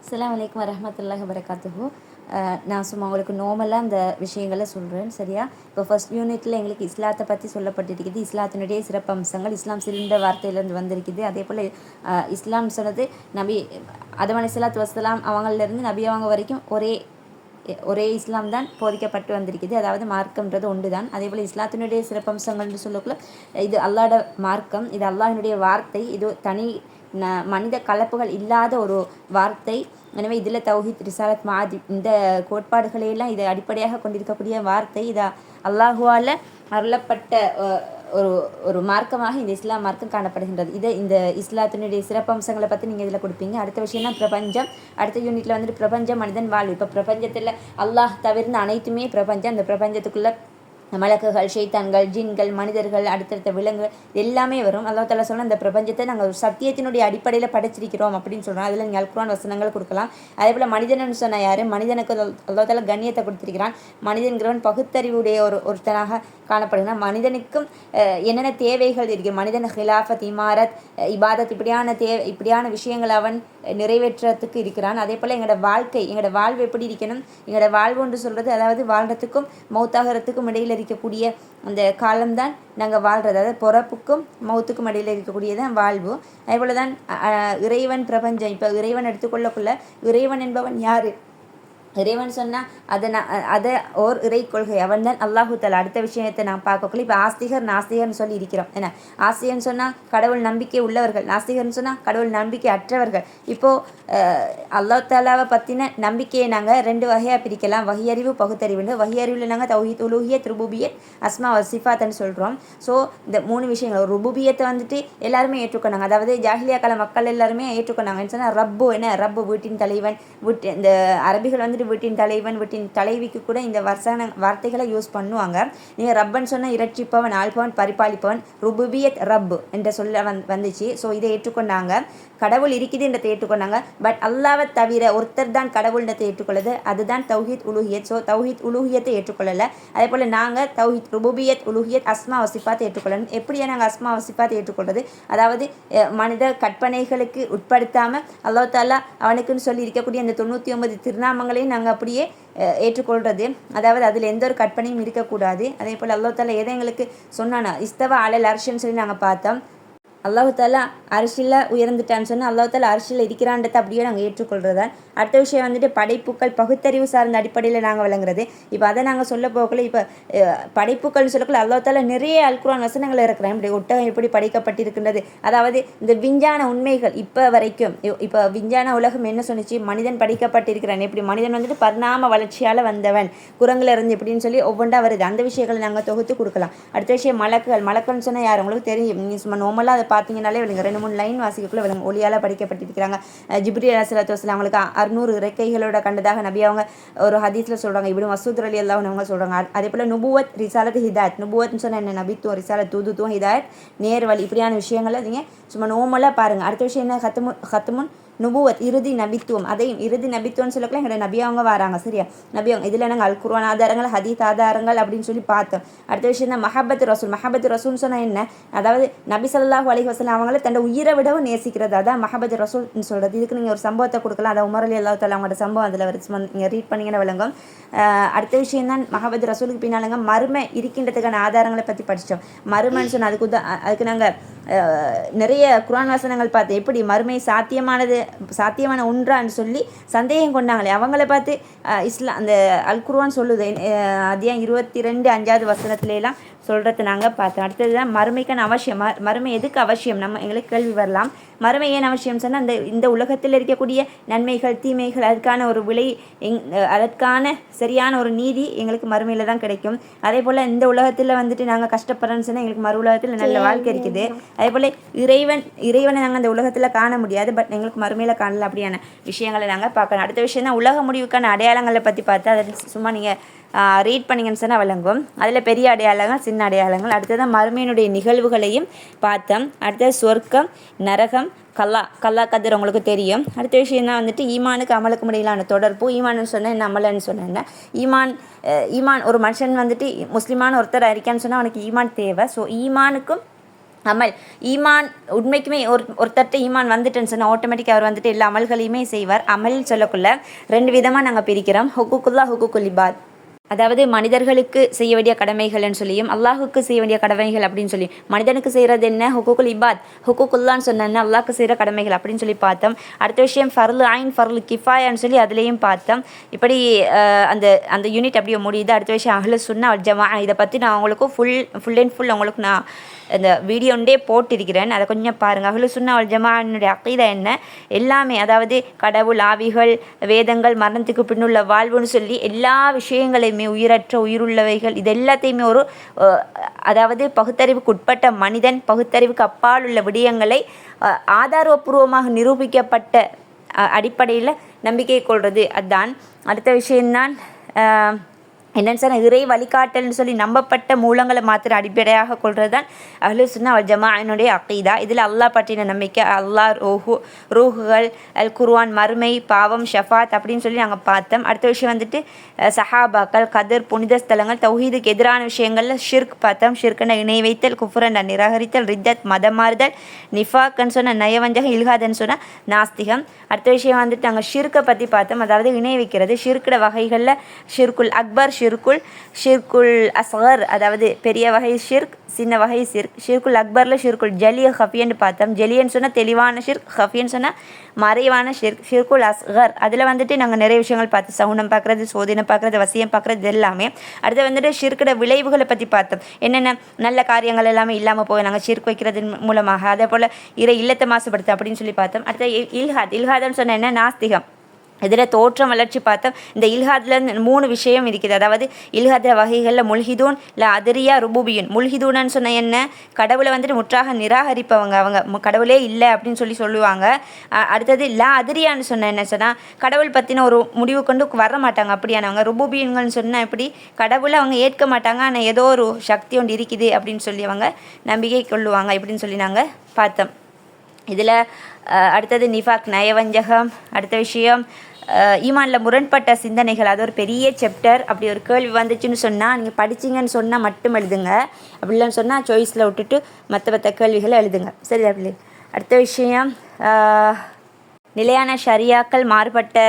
அஸ்ஸலாமு அலைக்கும் வரஹ்மத்துல்லாஹி வபரகாத்துஹு. நான் சும்மா உங்களுக்கு நார்மலாக அந்த விஷயங்களை சொல்கிறேன், சரியா? இப்போ ஃபர்ஸ்ட் யூனிட்டில் எங்களுக்கு இஸ்லாத்தை பற்றி சொல்லப்பட்டிருக்குது. இஸ்லாத்தினுடைய சிறப்பம்சங்கள், இஸ்லாம் சிறந்த வார்த்தையிலேருந்து வந்திருக்குது. அதே போல் இஸ்லாம் சொன்னது நபி ஆதம் அலைஹிஸ்ஸலாத்து வஸ்ஸலாம் அவங்களிருந்து நபி அவங்க வரைக்கும் ஒரே இஸ்லாம் தான் போதிக்கப்பட்டு வந்திருக்குது. அதாவது மார்க்கம்ன்றது ஒன்று தான். அதே போல் இஸ்லாத்தினுடைய சிறப்பம்சங்கள்னு சொல்லக்குள்ள இது அல்லாஹ்ட மார்க்கம், இது அல்லாஹ்னுடைய வார்த்தை, இது தனி மனித கலப்புகள் இல்லாத ஒரு வார்த்தை. எனவே இதில் தௌஹீத், ரிசாலத், மாதி இந்த கோட்பாடுகளையெல்லாம் இதை அடிப்படையாக கொண்டிருக்கக்கூடிய வார்த்தை. இதை அல்லாஹுவால் அருளப்பட்ட ஒரு ஒரு மார்க்கமாக இந்த இஸ்லாம் மார்க்கம் காணப்படுகின்றது. இந்த இஸ்லாத்தினுடைய சிறப்பம்சங்களை பற்றி நீங்கள் இதில் கொடுப்பீங்க. அடுத்த விஷயம்னா பிரபஞ்சம். அடுத்த யூனிட்டில் வந்துட்டு பிரபஞ்சம், மனிதன் வாழ்வு. இப்போ பிரபஞ்சத்தில் அல்லாஹ் தவிர்ந்த அனைத்துமே பிரபஞ்சம். அந்த பிரபஞ்சத்துக்குள்ளே மலக்குகள், ஷைத்தான்கள், ஜின்கள், மனிதர்கள், அடுத்தடுத்த விலங்குகள் எல்லாமே வரும். அல்லாஹ் தஆலா சொன்ன அந்த பிரபஞ்சத்தை நாங்கள் ஒரு சத்தியத்தினுடைய அடிப்படையில் படைச்சிருக்கிறோம் அப்படின்னு சொல்கிறோம். அதில் நீங்கள் அல்குர்ஆன் வசனங்கள் கொடுக்கலாம். அதே போல் மனிதன் சொன்ன யார், மனிதனுக்கு அல்லாஹ் தஆலா கண்ணியத்தை கொடுத்திருக்கிறான். மனிதன்கிறவன் பகுத்தறிவுடைய ஒருத்தனாக காணப்படுகிறான். மனிதனுக்கும் என்னென்ன தேவைகள் இருக்குது, மனிதன் ஹிலாஃபத், இமாரத், இபாதத், இப்படியான விஷயங்கள் அவன் நிறைவேற்றத்துக்கு இருக்கிறான். அதே போல் எங்களோட வாழ்வு எப்படி இருக்கணும், எங்களோட வாழ்வு என்று சொல்கிறது அதாவது வாழ்கிறதுக்கும் மௌத்தாகிறதுக்கும் இடையில் இருக்கக்கூடிய அந்த காலம்தான் நாங்கள் வாழ்கிறது. அதாவது பிறப்புக்கும் மௌத்துக்கும் இடையில் இருக்கக்கூடியதான் வாழ்வு. அதேபோல் தான் இறைவன், பிரபஞ்சம். இப்போ இறைவன் எடுத்துக்கொள்ளக்குள்ள இறைவன் என்பவன் யார்? இறைவன் சொன்னால் அதை ஓர் இறை கொள்கை, அவன் தான் அல்லாஹு தஆலா. அடுத்த விஷயத்தை நான் பார்க்கக்குள்ள இப்போ ஆஸ்திகர் நாஸ்திகர்னு சொல்லி இருக்கிறோம். ஏன்னா ஆஸ்திகர்னு சொன்னால் கடவுள் நம்பிக்கை உள்ளவர்கள், நாஸ்திகர்னு சொன்னால் கடவுள் நம்பிக்கை அற்றவர்கள். இப்போது அல்லாஹ் தஆலாவை பற்றின நம்பிக்கையை நாங்கள் ரெண்டு வகையாக பிரிக்கலாம், வஹியறிவு, பகுத்தறிவுன்னு. வஹியறிவில் நாங்கள் தௌஹீத், உலூஹியத், ருபூபியத், அஸ்மா வ சிஃபாத்னு சொல்கிறோம். ஸோ இந்த மூணு விஷயங்கள், ருபூபியத்தை வந்துட்டு எல்லாருமே ஏற்றுக்கொண்டாங்க. அதாவது ஜாஹிலியா கால மக்கள் எல்லாருமே ஏற்றுக்கொண்டாங்கன்னு சொன்னால் ரப்பு, என்ன ரப்பு வீட்டின் தலைவன், இந்த அரபிகள் வந்துட்டு வீட்டின் தலைவன், வீட்டின் தலைவிக்கு கூட இந்த வார்த்தைகளை யூஸ் பண்ணுவாங்க. நீங்கள் ரப்பன்னு சொன்னால் இரட்சிப்பவன், ஆள்பவன், பரிபாலிப்பவன். ருபூபியத் ரப்பு என்ற சொல்ல வந்துச்சு. ஸோ இதை ஏற்றுக்கொண்டாங்க. கடவுள் இருக்குதுன்றதை ஏற்றுக்கொண்டாங்க. பட் அல்லாவை தவிர ஒருத்தர் தான் கடவுள்ன்றதை ஏற்றுக்கொள்ளுது, அதுதான் தௌஹீத், உலூஹியத். ஸோ தௌஹீத், உலூஹியத்தை ஏற்றுக்கொள்ளலை. அதே போல் நாங்கள் தௌஹீத், ருபூபியத், உலூஹியத், அஸ்மா வசிஃபாத்தை ஏற்றுக்கொள்ளணும். எப்படியா நாங்கள் அஸ்மா வசிஃபாத்தை ஏற்றுக்கொள்வது? அதாவது மனித கற்பனைகளுக்கு உட்படுத்தாமல் அல்லாஹ் தஆலா அவனுக்குன்னு சொல்லி இருக்கக்கூடிய அந்த 99 திருநாமங்களையும் நாங்கள் அப்படியே ஏற்றுக்கொள்வது. அதாவது அதில் எந்த ஒரு கற்பனையும் இருக்கக்கூடாது. அதே போல் அல்லாஹ் தஆலா எதை எங்களுக்கு சொன்னானா, இஸ்தவா அலல் அர்ஷ்ன்னு சொல்லி நாங்கள் பார்த்தோம். அல்லாஹு தஆலா அரிசியில் உயர்ந்துட்டான்னு சொன்னால் அல்லாஹு தஆலா அரிசியில் இருக்கிறான்றதை அப்படியே நாங்கள் ஏற்றுக்கொள்கிறதா. அடுத்த விஷயம் வந்துட்டு படைப்புக்கள், பகுத்தறிவு சார்ந்த அடிப்படையில் நாங்கள் விளங்குறது. இப்போ அதை நாங்கள் சொல்ல போகல. இப்போ படைப்புக்கள்னு சொல்லக்குள்ள அல்லாஹு தஆலா நிறைய அல்குர்ஆன் வசனங்கள் இருக்கிறேன். இப்படி ஒட்டகம் எப்படி படைக்கப்பட்டிருக்கின்றது, அதாவது இந்த விஞ்ஞான உண்மைகள் இப்போ வரைக்கும். இப்போ விஞ்ஞான உலகம் என்ன சொன்னிச்சு, மனிதன் படைக்கப்பட்டிருக்கிறான், எப்படி மனிதன் வந்துட்டு பரிணாம வளர்ச்சியால் வந்தவன், குரங்குல இருந்து எப்படின்னு சொல்லி ஒவ்வொன்றா வருது. அந்த விஷயங்களை நாங்கள் தொகுத்து கொடுக்கலாம். அடுத்த விஷயம் மலக்குன்னு சொன்னால் யார் உங்களுக்கு தெரியும். நீங்கள் சும்மா நார்மலாக அதை பார்த்தீங்கன்னாலே விளங்க, 2-3 லைன் வாசிக்கக்குள்ள விளங்க. ஒளியால் படிக்கப்பட்டிருக்கிறாங்க. ஜிப்ரீல் அலைஹிஸ்ஸலாத்து வஸ்ஸலாம் அவங்களுக்கு 600 இறக்கைகளோட கண்டதாக நபி அவங்க ஒரு ஹதீஸில் சொல்கிறாங்க. இப்னு மஸ்ஊத் ரலியல்லாஹு அன்ஹு அவங்க சொல்கிறாங்க. அதே போல் நுபுவத், ரிசாலத், ஹிதாயத். நுபுவத்னு சொன்னால் என்ன, நபித்துவம், ரிசாலத் தூதுத்துவம், ஹிதாயத் நேர்வழி, இப்படியான விஷயங்களை நீங்கள் சும்மா நோமலாக பாருங்கள். அடுத்த விஷயம் என்ன, ஹத்துமுன் நுபுவத், இறுதி நபித்துவம். அதையும் இறுதி நபித்துவம்னு சொல்லக்கலாம் எங்களோட நபி அவங்க வராங்க, சரியா? நபி அவங்க இதில் நாங்கள் அல்குர்ஆன் ஆதாரங்கள், ஹதீத் ஆதாரங்கள் அப்படின்னு சொல்லி பார்த்தோம். அடுத்த விஷயம் தான் மஹபத் ரசூல். மஹபத் ரசூல்னு சொன்னால் என்ன, அதாவது நபி ஸல்லல்லாஹு அலைஹி வஸல்லம் அவங்கள தன்னை உயிரை விடவும் நேசிக்கிறது, அதான் மஹபத் ரசூல்னு சொல்கிறது. இதுக்கு நீங்கள் ஒரு சம்பவத்தை கொடுக்கலாம். அதை உமர் ரலியல்லாஹு தஆலா அவங்களோட சம்பவம் அதில் வருது, நீங்கள் ரீட் பண்ணிங்கன்னா விளங்கும். அடுத்த விஷயம் தான் மஹபத் ரசூலுக்கு பின்னாலங்க மறுமை இருக்கின்றதுக்கான ஆதாரங்களை பற்றி படித்தோம். மறுமைன்னு சொன்னால் அதுக்கு நாங்கள் நிறைய குர்ஆன் வசனங்கள் பார்த்து எப்படி மறுமை சாத்தியமான ஒன்றான்னு சொல்லி சந்தேகம் கொண்டாங்களே அவங்கள பார்த்து அந்த அல்குர்ஆன் சொல்லுது. அத்தியாயம் 22 5வது வசனத்துலாம் சொல்கிறது நாங்கள் பார்த்தோம். அடுத்தது தான் மறுமைக்கான அவசியம். மறுமை எதுக்கு அவசியம், நம்ம எங்களுக்கு கேள்வி வரலாம். மறுமை ஏன் அவசியம் சொன்னால் இந்த உலகத்தில் இருக்கக்கூடிய நன்மைகள், தீமைகள், அதுக்கான ஒரு விலை, அதற்கான சரியான ஒரு நீதி எங்களுக்கு மறுமையில் தான் கிடைக்கும். அதே போல் இந்த உலகத்தில் வந்துட்டு நாங்கள் கஷ்டப்படுறோன்னு சொன்னால் எங்களுக்கு மறு உலகத்தில் நல்ல வாழ்க்கை இருக்குது. அதே போல் இறைவனை நாங்கள் அந்த உலகத்தில் காண முடியாது, பட் எங்களுக்கு மறுமையில் காணல. அப்படியான விஷயங்களை நாங்கள் பார்க்கணும். அடுத்த விஷயம் தான் உலக முடிவுக்கான அடையாளங்களை பற்றி பார்த்தா அதை சும்மா நீங்கள் ரீட் பண்ணிங்கன்னு சொன்னால் விளங்கும். அதில் பெரிய அடையாளங்கள், சின்ன அடையாளங்கள். அடுத்ததான் மறுமையினுடைய நிகழ்வுகளையும் பார்த்தோம். அடுத்தது சொர்க்கம், நரகம், கல்லா கதிர் உங்களுக்கு தெரியும். அடுத்த விஷயம் தான் வந்துட்டு ஈமானுக்கு அமலுக்கு இடையிலான தொடர்பு. ஈமான்னு சொன்னேன், என்ன அமலன்னு சொன்னேன். ஈமான் ஒரு மனுஷன் வந்துட்டு முஸ்லிமான ஒருத்தர் இருக்கான்னு சொன்னால் அவனுக்கு ஈமான் தேவை. ஸோ ஈமானுக்கும் அமல் ஈமான் உண்மைக்குமே ஒருத்தர்கிட்ட ஈமான் வந்துட்டுன்னு சொன்னால் ஆட்டோமேட்டிக்காக அவர் வந்துட்டு எல்லா அமல்களையுமே செய்வார். அமல் சொல்லக்குள்ள 2 விதமாக நாங்கள் பிரிக்கிறோம். ஹுக்குக்குல்லா ஹுக்குக்குல் இபாத், அதாவது மனிதர்களுக்கு செய்ய வேண்டிய கடமைகள்னு சொல்லியும் அல்லாஹுக்கு செய்ய வேண்டிய கடமைகள் அப்படின்னு சொல்லி. மனிதனுக்கு செய்கிறது என்ன? ஹுக்குக்குல் இபாத். ஹுக்குக்குல்லான்னு சொன்னா அல்லாஹ்க்கு செய்கிற கடமைகள் அப்படின்னு சொல்லி பார்த்தோம். அடுத்த விஷயம் ஃபர்லு ஐன் ஃபர்லு கிஃபாயான்னு சொல்லி அதுலேயும் பார்த்தோம். இப்படி அந்த அந்த யூனிட் அப்படியே முடியுது. அடுத்த விஷயம் அஹ்லு சுன்னா வல் ஜமா. இதை பற்றி நான் உங்களுக்கு ஃபுல் அண்ட் ஃபுல் உங்களுக்கு நான் இந்த வீடியோண்டே போட்டிருக்கிறேன், அதை கொஞ்சம் பாருங்கள். அஹ்லு சுன்னா வல் ஜமாஅனுடைய அக்கீதா என்ன, எல்லாமே அதாவது கடவுள், ஆவிகள், வேதங்கள், மரணத்துக்கு பின்னுள்ள வாழ்வுன்னு சொல்லி எல்லா விஷயங்களையுமே, உயிரற்ற உயிருள்ளவைகள், இது எல்லாத்தையுமே ஒரு அதாவது பகுத்தறிவுக்கு உட்பட்ட மனிதன் பகுத்தறிவுக்கு அப்பால் உள்ள விடயங்களை ஆதாரபூர்வமாக நிரூபிக்கப்பட்ட அடிப்படையில் நம்பிக்கை கொள்வது. அதுதான் அடுத்த விஷயம்தான் என்னென்னு சொன்னால் இறை வழிகாட்டல்னு சொல்லி நம்பப்பட்ட மூலங்களை மாத்திர அடிப்படையாக கொள்வது தான் அஹ்லு சுன்னா வல் ஜமாஅனுடைய அக்கீதா. இதில் அல்லாஹ் பற்றின நம்பிக்கை, அல்லாஹ் ரூஹுகள், அல் குர்ஆன், மறுமை, பாவம், ஷஃபாத் அப்படின்னு சொல்லி நாங்கள் பார்த்தோம். அடுத்த விஷயம் வந்துட்டு சஹாபாக்கள், கதர், புனித ஸ்தலங்கள், தௌஹீதுக்கு எதிரான விஷயங்களில் ஷிர்க் பார்த்தோம். ஷிர்க்குன்னா இணை வைத்தல், குஃப்ரன்னா நிராகரித்தல், ரித்தத் மதமாறுதல், நிஃபாக்குன்னு சொன்னால் நயவஞ்சகம், இல்ஹாதுன்னு சொன்னால் நாஸ்திகம். அடுத்த விஷயம் வந்துட்டு நாங்கள் ஷிர்க்கை பற்றி பார்த்தோம், அதாவது இணை வைக்கிறது. ஷிர்க்குட வகைகளில் ஷிர்குல் அக்பர், ஷிர்குல் அஸ்கர், அதாவது பெரிய வகை ஷிர்க், சின்ன வகை ஷிர்குல் அக்பரில் ஷிர்குல் ஜலி ஹஃபியன்னு பார்த்தோம். ஜலியன்னு சொன்னால் தெளிவான ஷிர்க், ஹஃபியன்னு சொன்னால் மறைவான ஷிர்குல் அஸ்கர். அதில் வந்துட்டு நாங்கள் நிறைய விஷயங்கள் பார்த்தோம். சவுனம் பார்க்குறது, சோதனை பார்க்குறது, வசியம் பார்க்குறது எல்லாமே. அடுத்து வந்துட்டு ஷிர்க்குட விளைவுகளை பற்றி பார்த்தோம். என்னென்ன நல்ல காரியங்கள் எல்லாமே இல்லாமல் போய் நாங்கள் ஷிர்க் வைக்கிறது மூலமாக, அதே போல் இல்லத்தை மாசுபடுத்து அப்படின்னு சொல்லி பார்த்தோம். அடுத்து இல்ஹாதுன்னு சொன்னால் என்ன? நாஸ்திகம். இதில் தோற்றம் வளர்ச்சி பார்த்தோம். இந்த இல்ஹாதில் 3 விஷயம் இருக்குது. அதாவது இல்ஹாத வகைகளில் முல்ஹிதூன், அதிரியா, ருபூபியூன். முல்ஹிதூன்னு சொன்ன என்ன? கடவுளை வந்துட்டு முற்றாக நிராகரிப்பவங்க, அவங்க கடவுளே இல்லை அப்படின்னு சொல்லுவாங்க. அடுத்தது அதிரியான்னு சொன்ன என்ன சொன்னால் கடவுள் பற்றின ஒரு முடிவு கொண்டு வர மாட்டாங்க அப்படியானவங்க. ருபூபியன்கள்னு சொன்னால் எப்படி? கடவுளை அவங்க ஏற்க மாட்டாங்க, ஆனால் ஏதோ ஒரு சக்தி ஒன்று இருக்குது அப்படின்னு சொல்லி அவங்க நம்பிக்கை கொள்ளுவாங்க இப்படின்னு சொல்லி நாங்கள் பார்த்தோம். இதில் அடுத்தது நிஃபாக், நயவஞ்சகம். அடுத்த விஷயம் ஈமானில் முரண்பட்ட சிந்தனைகள், அது ஒரு பெரிய சாப்டர். அப்படி ஒரு கேள்வி வந்துச்சுன்னு சொன்னால் நீங்கள் படிச்சிங்கன்னு சொன்னால் மட்டும் எழுதுங்க, அப்படி இல்லைன்னு சொன்னால் சாய்ஸில் விட்டுட்டு மற்ற கேள்விகளை எழுதுங்க, சரி அப்படி. அடுத்த விஷயம் நிலையான ஷரியாக்கள், மாறுபட்ட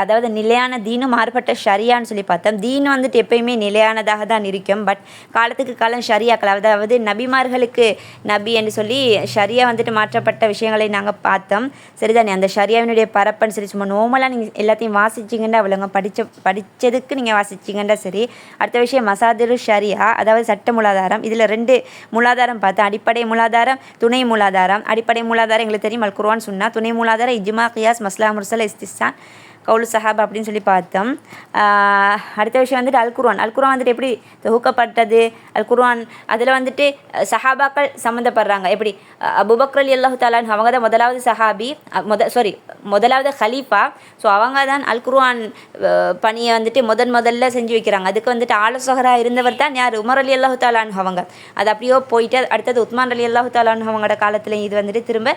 அதாவது நிலையான தீனும் மாறுபட்ட ஷரியான்னு சொல்லி பார்த்தோம். தீன் வந்துட்டு எப்பயுமே நிலையானதாக தான் இருக்கும். பட் காலத்துக்கு காலம் ஷரியாக்கள், அதாவது நபிமார்களுக்கு நபி என்று சொல்லி ஷரியா வந்துட்டு மாற்றப்பட்ட விஷயங்களை நாங்கள் பார்த்தோம். சரிதானே? அந்த ஷரியாவினுடைய பரப்பன்னு சரி சும்மா நோமலாக நீங்கள் எல்லாத்தையும் வாசிச்சிங்கன்னா அவ்வளோங்க, படித்ததுக்கு நீங்கள் வாசிச்சிங்கன்னா சரி. அடுத்த விஷயம் மசாதிரு ஷரியா, அதாவது சட்ட மூலாதாரம். இதில் 2 மூலாதாரம் பார்த்தோம். அடிப்படை மூலாதாரம், துணை மூலாதாரம். அடிப்படை மூலாதாரம் எங்களுக்கு தெரியும் அல் குர்ஆன் சுன்னா. துணை மூலாதாரம் இஜ்மா, கியாஸ், மஸ்லா, முர்சல், இஸ்திஸ்தான், கவுலு சஹாபா அப்படின்னு சொல்லி பார்த்தோம். அடுத்த விஷயம் வந்துட்டு அல் குர்ஆன் வந்துட்டு எப்படி தொகுக்கப்பட்டது? அல் குர்ஆன் அதில் வந்துட்டு சஹாபாக்கள் சம்மந்தப்படுறாங்க. எப்படி? அபூபக்கர் ரலியல்லாஹு தஆலா அன்ஹு அவங்க தான் முதலாவது சஹாபி, முதலாவது ஹலீஃபா. ஸோ அவங்க தான் அல் குர்ஆன் பணியை வந்துட்டு முதல்ல செஞ்சு வைக்கிறாங்க. அதுக்கு வந்துட்டு ஆலோசகராக இருந்தவர் தான் யார்? உமர் ரலியல்லாஹு தஆலா அன்ஹு அவங்க. அது அப்படியோ போயிட்டு அடுத்தது உஸ்மான் ரலியல்லாஹு தஆலா அன்ஹு அவங்களோட காலத்தில் இது வந்துட்டு திரும்ப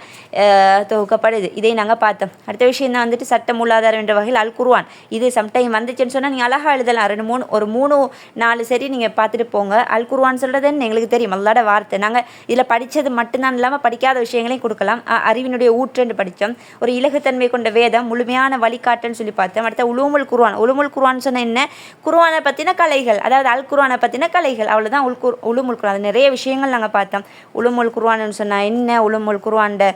தொகுக்கப்படுது. இதை நாங்கள் பார்த்தோம். அடுத்த விஷயம் தான் வந்துட்டு சட்ட மூலாதாரம் என்ற வகையில் அல் குர்ஆன். இது சம்டைம் வந்துச்சுன்னு சொன்னால் நீங்கள் அழகாக எழுதலாம். 3-4 சரி நீங்கள் பார்த்துட்டு போங்க. அல் குர்ஆன் சொல்கிறதுன்னு எங்களுக்கு தெரியும், அல்லாஹ்வோட வார்த்தை. நாங்கள் இதில் படித்தது மட்டும்தான் இல்லாமல் படிக்காத விஷயங்களையும் கொடுக்கலாம். அறிவினுடைய ஊற்றென்று படித்தோம். ஒரு இலகுத்தன்மை கொண்ட வேதம், முழுமையான வழிகாட்டுன்னு சொல்லி பார்த்தோம். அடுத்த உலூமுல் குர்ஆன் சொன்ன என்ன? குர்ஆனை பற்றின கலைகள், அதாவது அல் குர்ஆனை பற்றின கலைகள், அவ்வளோதான் உலூமுல் குர்ஆன். நிறைய விஷயங்கள் நாங்கள் பார்த்தோம். உலூமுல் குர்ஆன்னு சொன்னால் என்ன? உலூமுல் குர்ஆன்ட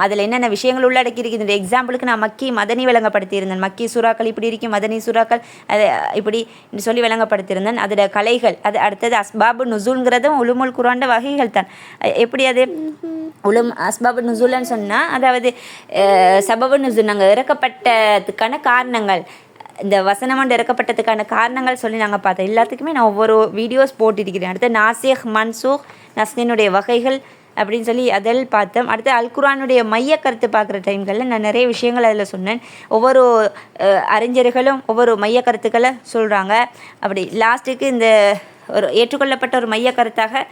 அதில் என்னென்ன விஷயங்கள் உள்ளடக்கி இருக்குது? இந்த எக்ஸாம்பிளுக்கு நான் மக்கி மதனி விளங்கப்படுத்தியிருந்தேன். மக்கி சூறாக்கள் இப்படி இருக்கும், மதனி சூறாக்கள் அதை இப்படி சொல்லி விளங்கப்படுத்தியிருந்தேன். அதோட கலைகள். அது அடுத்தது அஸ்பாபு நுசூல்ங்கிறதும் உலுமுல் குர்ஆன் வகைகள் தான். எப்படி அது அஸ்பாபு நுசூல்னு சொன்னால் அதாவது சபபு நுசூல், நாங்கள் இறக்கப்பட்டதுக்கான காரணங்கள், இந்த வசனம் இறக்கப்பட்டதுக்கான காரணங்கள் சொல்லி நாங்கள் பார்த்தோம். எல்லாத்துக்குமே நான் ஒவ்வொரு வீடியோஸ் போட்டிருக்கிறேன். அடுத்து நாசிக், மன்சூக், நஸ்கினுடைய வகைகள் அப்படின்னு சொல்லி அதில் பார்த்தோம். அடுத்து அல் குர்ஆனுடைய மைய கருத்து பார்க்குற டைம்களில் நான் நிறைய விஷயங்கள் அதில் சொன்னேன். ஒவ்வொரு அறிஞர்களும் ஒவ்வொரு மைய கருத்துக்களை சொல்கிறாங்க. அப்படி லாஸ்ட்டுக்கு இந்த ஒரு ஏற்றுக்கொள்ளப்பட்ட ஒரு மைய கருத்தாக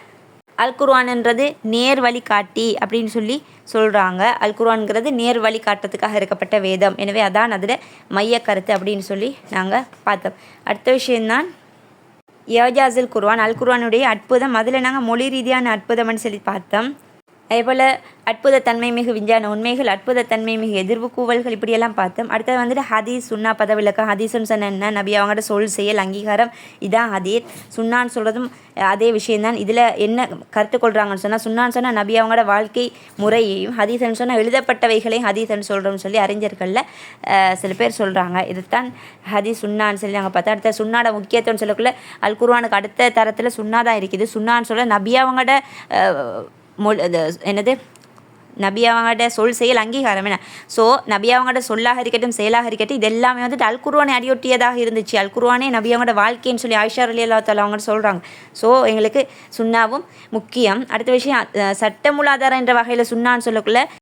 அல் குர்ஆன்ன்றது நேர் வழிகாட்டி அப்படின்னு சொல்லி சொல்கிறாங்க. அல் குர்ஆன்ங்கிறது நேர் வழி காட்டுறதுக்காக இருக்கப்பட்ட வேதம். எனவே அதான் அதில் மைய கருத்து அப்படின்னு சொல்லி நாங்கள் பார்த்தோம். அடுத்த விஷயந்தான் ஏஜாஸுல் குர்ஆன் அல் குர்ஆனுடைய அற்புதம். அதில் நாங்கள் மொழி ரீதியான அற்புதம்னு சொல்லி பார்த்தோம். அதேபோல் அற்புதத்தன்மை மிகு விஞ்ஞான உண்மைகள், அற்புதத்தன்மை மிகு எதிர்வு கூவல்கள், இப்படியெல்லாம் பார்த்தோம். அடுத்தது வந்துட்டு ஹதீஸ் சுன்னா பதவிலக்கம். ஹதீஸ்ன்னு சொன்ன என்ன, நபி அவங்களோட சொல் செயல் அங்கீகாரம், இதான் ஹதீஸ். சுன்னான்னு சொல்கிறதும் அதே விஷயந்தான். இதில் என்ன கருத்து கொள்கிறாங்கன்னு சொன்னால், சுன்னான்னு சொன்னால் நபி அவங்களோட வாழ்க்கை முறையையும், ஹதீஸ்ன்னு சொன்னால் எழுதப்பட்டவைகளையும் ஹதீஸ்ன்னு சொல்கிறோம்னு சொல்லி அறிஞர்களில் சில பேர் சொல்கிறாங்க. இதுதான் ஹதீஸ் சுன்னான்னு சொல்லி நாங்கள் பார்த்தோம். அடுத்த சுன்னாட முக்கியத்துவம்னு சொல்லக்குள்ள அல் குர்ஆனுக்கு அடுத்த தரத்தில் சுன்னா தான் இருக்குது. சுன்னான்னு சொல்ல நபி அவங்களோட என்னது நபி அவங்களோட சொல் செயல் அங்கீகாரம் என்ன. ஸோ நபி அவங்களோட சொல்லாக இருக்கட்டும் செயலாக இருக்கட்டும், இது எல்லாமே வந்துட்டு அல் குர்ஆனை அடியொட்டியதாக இருந்துச்சு. அல் குர்ஆனே நபி அவங்களோட வாழ்க்கைன்னு சொல்லி ஆயிஷா ரலியல்லாஹு தஆலா அவங்க சொல்கிறாங்க. ஸோ எங்களுக்கு சுன்னாவும் முக்கியம். அடுத்த விஷயம் சட்டமூலாதாரம் என்ற வகையில் சுன்னான்னு சொல்லக்குள்ள